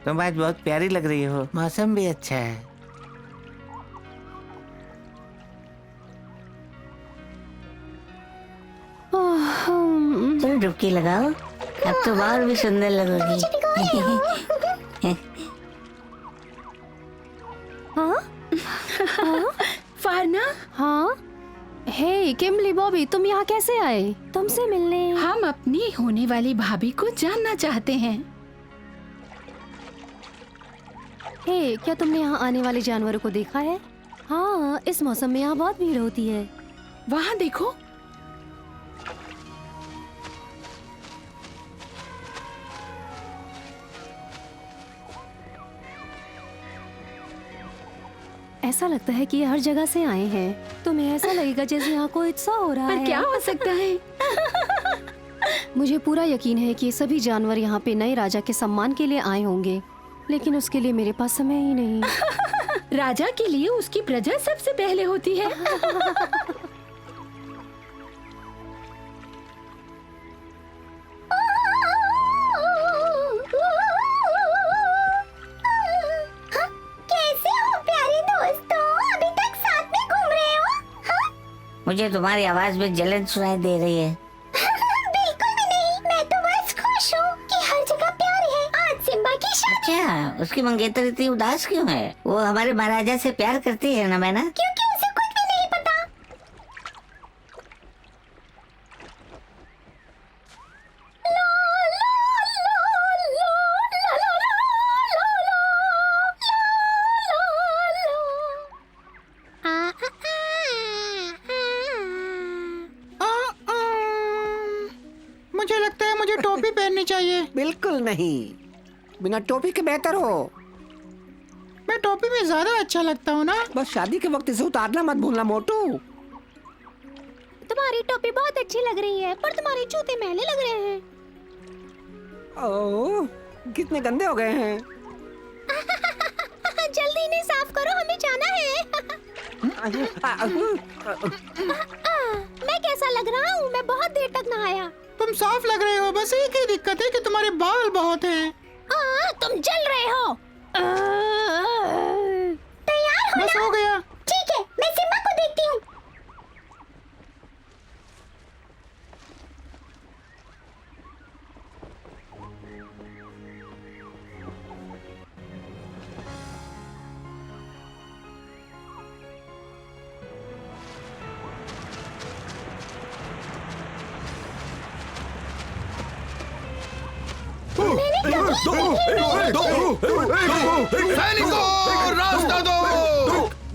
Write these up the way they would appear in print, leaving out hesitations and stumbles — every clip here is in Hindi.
तुम आज बहुत प्यारी लग रही हो, मौसम भी अच्छा है। चलो डुबकी लगाओ, अब तो और भी सुंदर लगोगी। फारना। हाँ, हे किमली बॉबी, तुम यहाँ कैसे आए? तुमसे मिलने। हम अपनी होने वाली भाभी को जानना चाहते हैं। हे, क्या तुमने यहाँ आने वाले जानवरों को देखा है? हाँ, इस मौसम में यहाँ बहुत भीड़ होती है। वहाँ देखो। ऐसा लगता है कि ये हर जगह से आए हैं। तुम्हें ऐसा लगेगा जैसे यहाँ कोई उत्सव हो रहा है। पर क्या हो सकता है? मुझे पूरा यकीन है कि ये सभी जानवर यहाँ पे नए राजा के सम्मान के लिए आए होंगे, लेकिन उसके लिए मेरे पास समय ही नहीं। राजा के लिए उसकी प्रजा सबसे पहले होती है। मुझे तुम्हारी आवाज में जलन सुनाई दे रही है। बिल्कुल भी नहीं, मैं तो बस खुश हूँ कि हर जगह प्यार है। आज सिम्बा की शादी। अच्छा, उसकी मंगेतर इतनी उदास क्यों है? वो हमारे महाराजा से प्यार करती है ना मैना? क्योंकि उसे कुछ भी नहीं पता। मुझे लगता है मुझे टोपी पहननी चाहिए। बिल्कुल नहीं, बिना टोपी के बेहतर हो। मैं टोपी में ज्यादा अच्छा लगता हूँ ना। बस शादी के वक्त इसे उतारना मत भूलना मोटू। तुम्हारी टोपी बहुत अच्छी लग रही है, पर तुम्हारे जूते मैले लग रहे हैं। ओह, कितने गंदे हो गए हैं। जल्दी इन्हें साफ करो, हमें जाना है। मैं कैसा लग रहा हूँ? मैं बहुत देर तक नहाया। तुम साफ लग रहे हो, बस एक ही दिक्कत है कि तुम्हारे बाल बहुत हैं। तुम जल रहे हो। तैयार हो बस ना? हो गया। ठीक है, मैं सिम्बा को देखती हूँ। सैनिकों, रास्ता दो,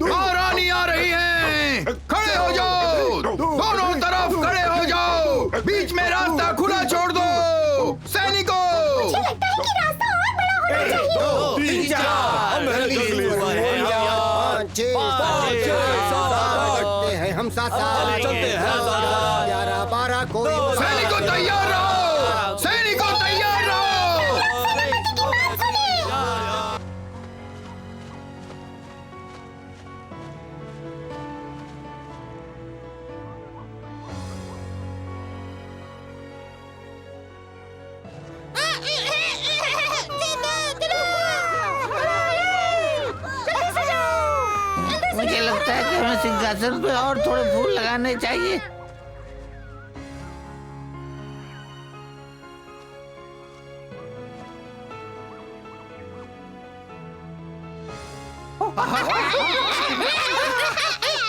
महारानी आ रही हैं। खड़े हो जाओ, दोनों तरफ खड़े हो जाओ, बीच में रास्ता खुला छोड़ दो। सैनिकों, मुझे लगता है कि रास्ता और बड़ा होना चाहिए। हम साथ चलते हैं। 11-12 कोई। सैनिकों तैयार रहो, सैनिकों तैयार रहो। मुझे लगता है कि हमें सिंहासन पे और थोड़े फूल लगाने चाहिए।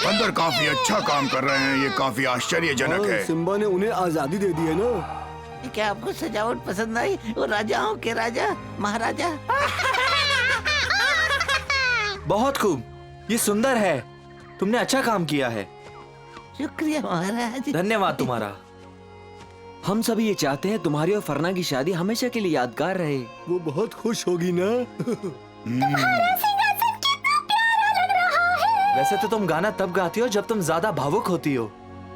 बंदर काफी अच्छा काम कर रहे हैं, ये काफी आश्चर्यजनक है। सिम्बा ने उन्हें आजादी दे दी है ना। क्या आपको सजावट पसंद आई? वो राजाओं के राजा, महाराजा। बहुत खूब, ये सुंदर है। तुमने अच्छा काम किया है। शुक्रिया महाराज। धन्यवाद तुम्हारा। हम सभी ये चाहते हैं तुम्हारी और फरना की शादी हमेशा के लिए यादगार रहे। वो बहुत खुश होगी ना। वैसे तो तुम गाना तब गाती हो जब तुम ज्यादा भावुक होती हो।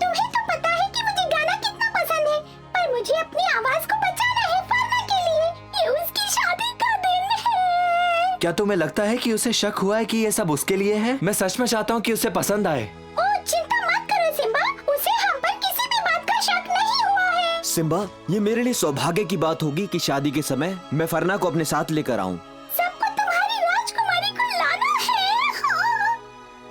तुम्हें तो पता है कि मुझे गाना कितना पसंद है, पर मुझे अपनी आवाज को बचाना है फरना के लिए। ये उसकी शादी का दिन है। क्या तुम्हें लगता है कि उसे शक हुआ है कि ये सब उसके लिए है? मैं सच में चाहता हूँ कि उसे पसंद आए। ओह, चिंता मत करो सिम्बा, उसे हम पर किसी भी बात का शक नहीं हुआ है। सिम्बा, ये मेरे लिए सौभाग्य की बात होगी कि शादी के समय मैं फरना को अपने साथ लेकर आऊं।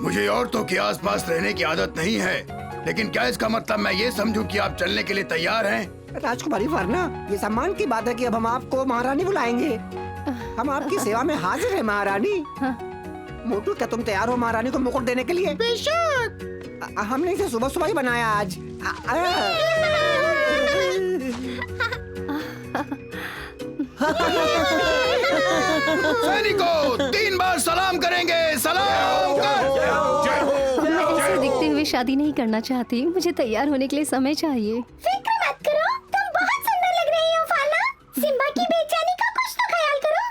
मुझे औरतों के आसपास रहने की आदत नहीं है, लेकिन क्या इसका मतलब मैं ये समझूं कि आप चलने के लिए तैयार हैं? राजकुमारी वरना ये सम्मान की बात है कि अब हम आपको महारानी बुलाएंगे। हम आपकी सेवा में हाजिर हैं महारानी। मोटू, क्या तुम तैयार हो महारानी को मुकुट देने के लिए? बेशक। हमने इसे सुबह सुबह ही बनाया आज। सैनिकों, 3 बार सलाम करेंगे। सलाम मैं ऐसे दिखते हुए शादी नहीं करना चाहती, मुझे तैयार होने के लिए समय चाहिए। फिक्र मत करो, तुम बहुत सुंदर लग रही हो फाना। सिम्बा की बेचैनी का कुछ तो ख्याल करो।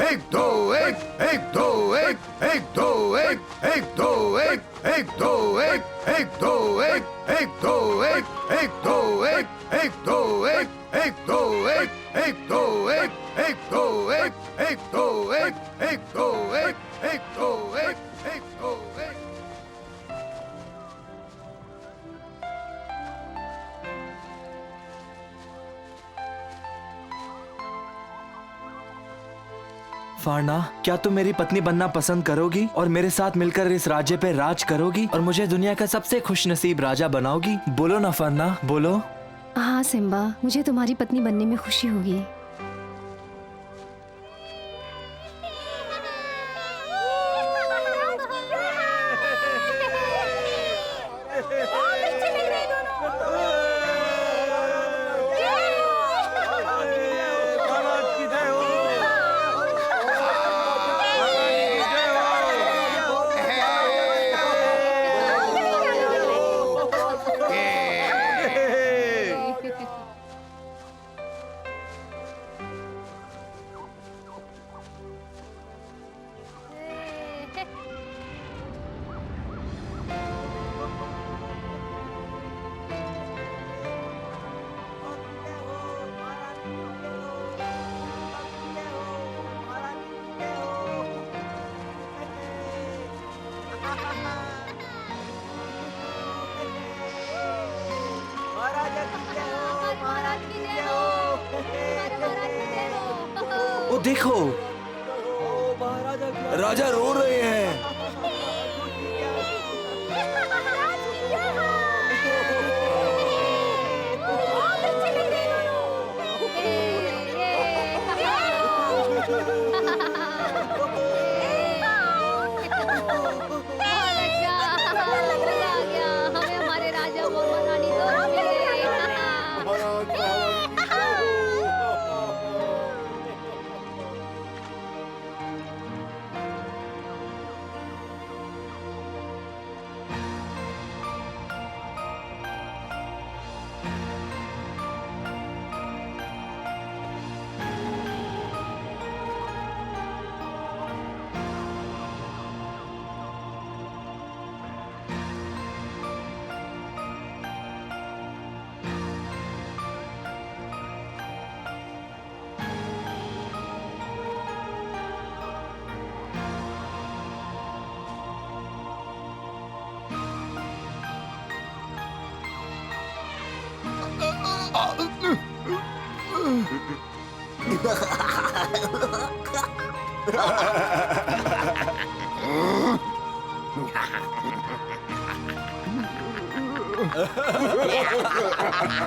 एक दो एक, एक दो एक, एक दो एक, एक दो एक, एक दो एक, एक दो एक, एक दो एक, एक दो एक, एक दो एक, एक दो एक, एक दो एक, एक दो एक, एक दो एक, एक दो एक, एक दो एक, एक दो एक। फारना, क्या तुम मेरी पत्नी बनना पसंद करोगी और मेरे साथ मिलकर इस राज्य पे राज करोगी और मुझे दुनिया का सबसे खुशनसीब राजा बनाओगी? बोलो ना फारना, बोलो। हाँ सिम्बा, मुझे तुम्हारी पत्नी बनने में खुशी होगी। ओ देखो, राजा रो रहे हैं।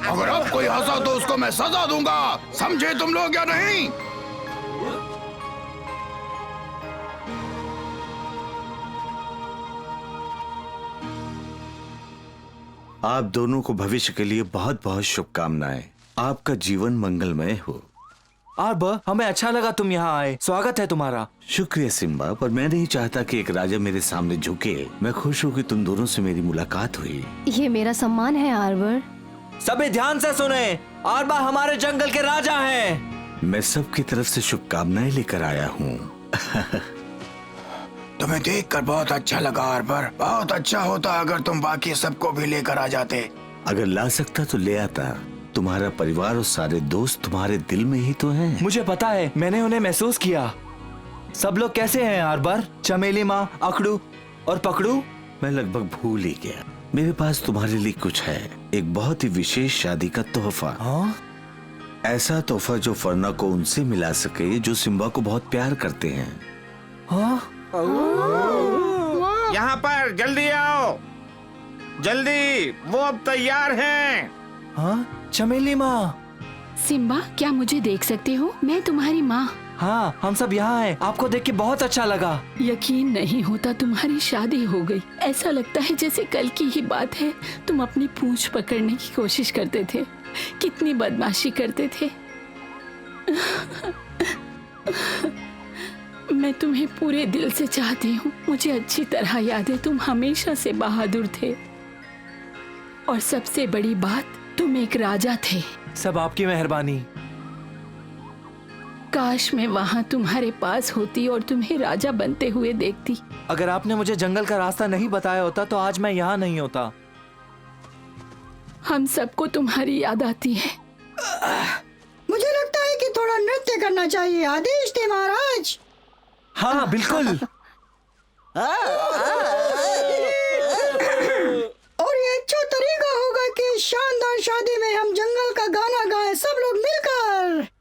अगर अब कोई हंसा तो उसको मैं सजा दूंगा, समझे तुम लोग या नहीं? आप दोनों को भविष्य के लिए बहुत बहुत शुभकामनाएं। आपका जीवन मंगलमय हो। आर्ब, हमें अच्छा लगा तुम यहाँ आए, स्वागत है तुम्हारा। शुक्रिया सिम्बा, पर मैं नहीं चाहता कि एक राजा मेरे सामने झुके। मैं खुश हूँ कि तुम दोनों से मेरी मुलाकात हुई। ये मेरा सम्मान है आर्बर। सभी ध्यान से सुने, आर्बा हमारे जंगल के राजा हैं। मैं सबकी तरफ से शुभकामनाएं लेकर आया हूँ। तुम्हें देखकर बहुत अच्छा लगा आर्बर। बहुत अच्छा होता अगर तुम बाकी सबको भी लेकर आ जाते। अगर ला सकता तो ले आता। तुम्हारा परिवार और सारे दोस्त तुम्हारे दिल में ही तो हैं। मुझे पता है, मैंने उन्हें महसूस किया। सब लोग कैसे हैं आरबर, चमेली माँ, अकड़ू और पकड़ू? मैं लगभग भूल ही गया। मेरे पास तुम्हारे लिए कुछ है, एक बहुत ही विशेष शादी का तोहफा। हाँ? ऐसा तोहफा जो फरना को उनसे मिला सके जो सिम्बा को बहुत प्यार करते हैं। हाँ? यहाँ पर जल्दी आओ, जल्दी, वो अब तैयार हैं। हाँ? चमेली माँ। सिम्बा, क्या मुझे देख सकते हो? मैं तुम्हारी माँ। हाँ, हम सब यहाँ हैं। आपको देख के बहुत अच्छा लगा। यकीन नहीं होता तुम्हारी शादी हो गई। ऐसा लगता है जैसे कल की ही बात है। तुम अपनी पूंछ पकड़ने की कोशिश करते थे, कितनी बदमाशी करते थे। मैं तुम्हें पूरे दिल से चाहती हूँ। मुझे अच्छी तरह याद है तुम हमेशा से बहादुर थे, और सबसे बड़ी बात, तुम एक राजा थे। सब आपकी मेहरबानी। काश मैं वहाँ तुम्हारे पास होती और तुम्हें राजा बनते हुए देखती। अगर आपने मुझे जंगल का रास्ता नहीं बताया होता तो आज मैं यहाँ नहीं होता। हम सबको तुम्हारी याद आती है। मुझे लगता है कि थोड़ा नृत्य करना चाहिए। आदेश थे महाराज। हाँ बिल्कुल। और ये अच्छा तरीका होगा कि शानदार शादी में हम जंगल का गाना गाएं, सब लोग मिलकर।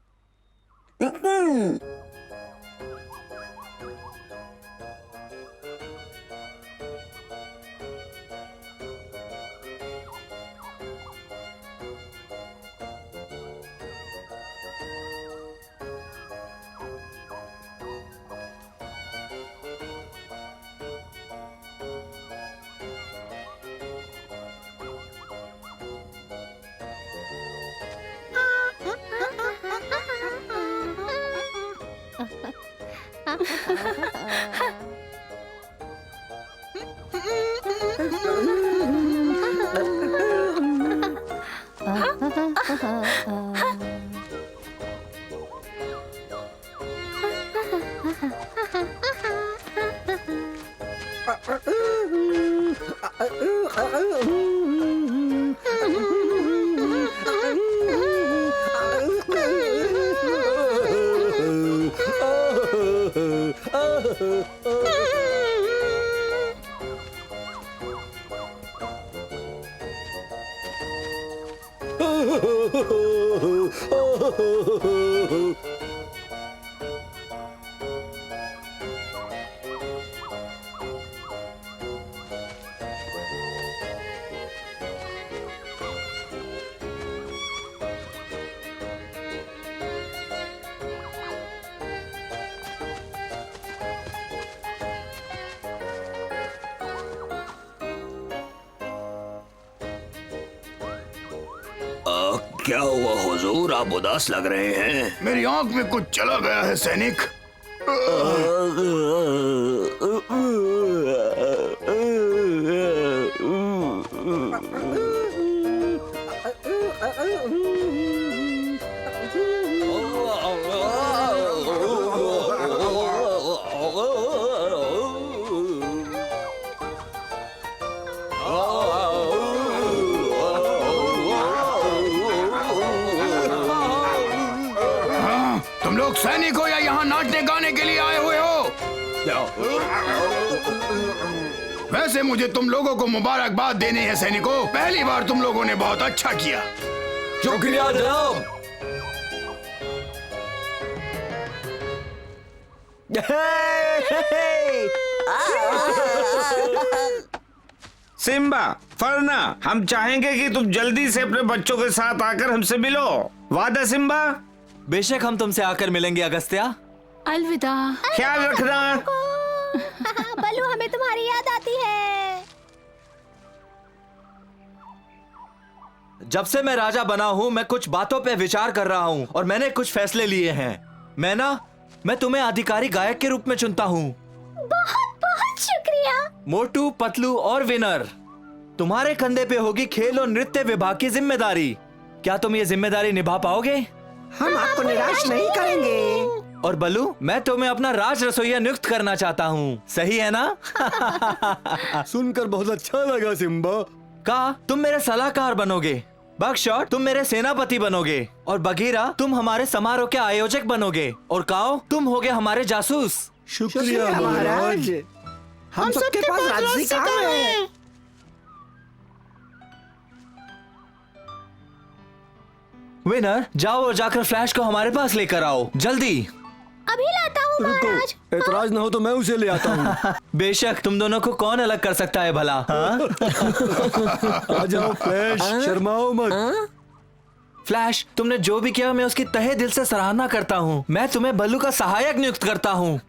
क्या हुआ हुजूर, आप उदास लग रहे हैं? मेरी आंख में कुछ चला गया है सैनिक। सैनिक हो या यहाँ नाचने गाने के लिए आए हुए हो? वैसे मुझे तुम लोगों को मुबारकबाद देनी है सैनिकों। पहली बार तुम लोगों ने बहुत अच्छा किया। शुक्रिया जनाब। सिम्बा, फरना, हम चाहेंगे कि तुम जल्दी से अपने बच्चों के साथ आकर हमसे मिलो। वादा सिम्बा? बेशक हम तुमसे आकर मिलेंगे अगस्त्या। अलविदा। ख्याल रखना। बलू, हमें तुम्हारी याद आती है। जब से मैं राजा बना हूँ मैं कुछ बातों पे विचार कर रहा हूँ और मैंने कुछ फैसले लिए हैं। मैं तुम्हें आधिकारिक गायक के रूप में चुनता हूँ। बहुत बहुत शुक्रिया। मोटू, पतलू और विनर, तुम्हारे कंधे पे होगी खेल और नृत्य विभाग की जिम्मेदारी। क्या तुम ये जिम्मेदारी निभा पाओगे? हम आपको निराश नहीं करेंगे। और बलू, मैं तुम्हें अपना राज रसोइया नियुक्त करना चाहता हूँ, सही है ना? सुनकर बहुत अच्छा लगा सिम्बा। का तुम मेरे सलाहकार बनोगे, बकशॉट तुम मेरे सेनापति बनोगे और बगीरा तुम हमारे समारोह के आयोजक बनोगे और काओ तुम होगे हमारे जासूस। शुक्रिया महाराज। हम सबके पास राजसी काम है। विनर, जाओ और जाकर फ्लैश को हमारे पास लेकर आओ, जल्दी। अभी लाता हूँ महाराज। एतराज न हो तो मैं उसे ले आता हूँ। बेशक, तुम दोनों को कौन अलग कर सकता है भला? आ जाओ फ्लैश, शर्माओ मत। फ्लैश, तुमने जो भी किया मैं उसकी तहे दिल से सराहना करता हूँ। मैं तुम्हें बल्लू का सहायक नियुक्त करता हूँ।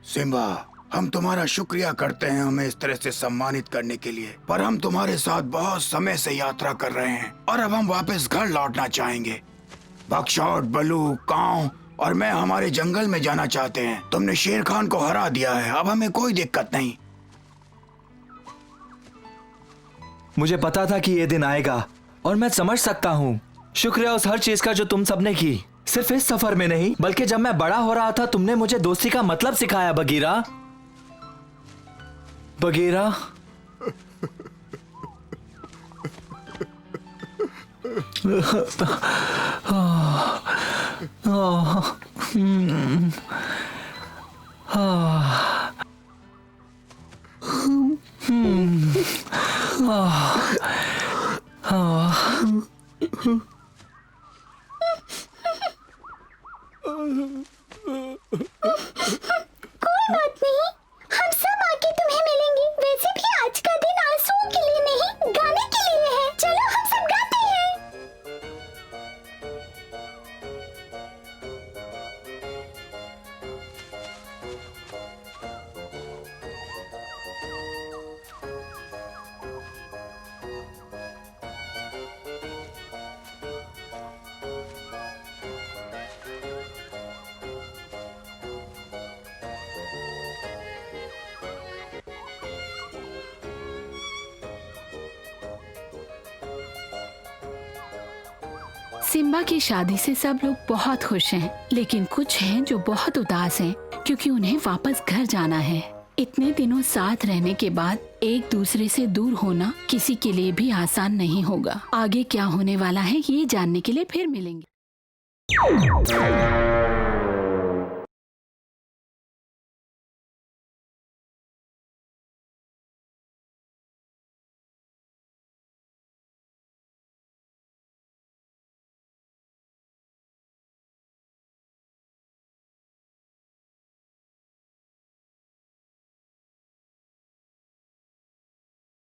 सिम्बा, हम तुम्हारा शुक्रिया करते हैं हमें इस तरह से सम्मानित करने के लिए, पर हम तुम्हारे साथ बहुत समय से यात्रा कर रहे हैं और अब हम वापस घर लौटना चाहेंगे। बकशॉट, बलू, काऊ और मैं हमारे जंगल में जाना चाहते हैं। तुमने शेर खान को हरा दिया है, अब हमें कोई दिक्कत नहीं। मुझे पता था कि ये दिन आएगा और मैं समझ सकता हूँ। शुक्रिया उस हर चीज का जो तुम सबने की, सिर्फ इस सफर में नहीं बल्कि जब मैं बड़ा हो रहा था तुमने मुझे दोस्ती का मतलब सिखाया बगीरा। बगीरा, कोई बात नहीं, हम सब आके तुम्हें मिलेंगे। वैसे भी आज का दिन आंसुओं के लिए नहीं, गाने के लिए है। चलो हम सब गाते हैं। सिम्बा की शादी से सब लोग बहुत खुश हैं, लेकिन कुछ हैं जो बहुत उदास हैं क्योंकि उन्हें वापस घर जाना है। इतने दिनों साथ रहने के बाद एक दूसरे से दूर होना किसी के लिए भी आसान नहीं होगा। आगे क्या होने वाला है ये जानने के लिए फिर मिलेंगे।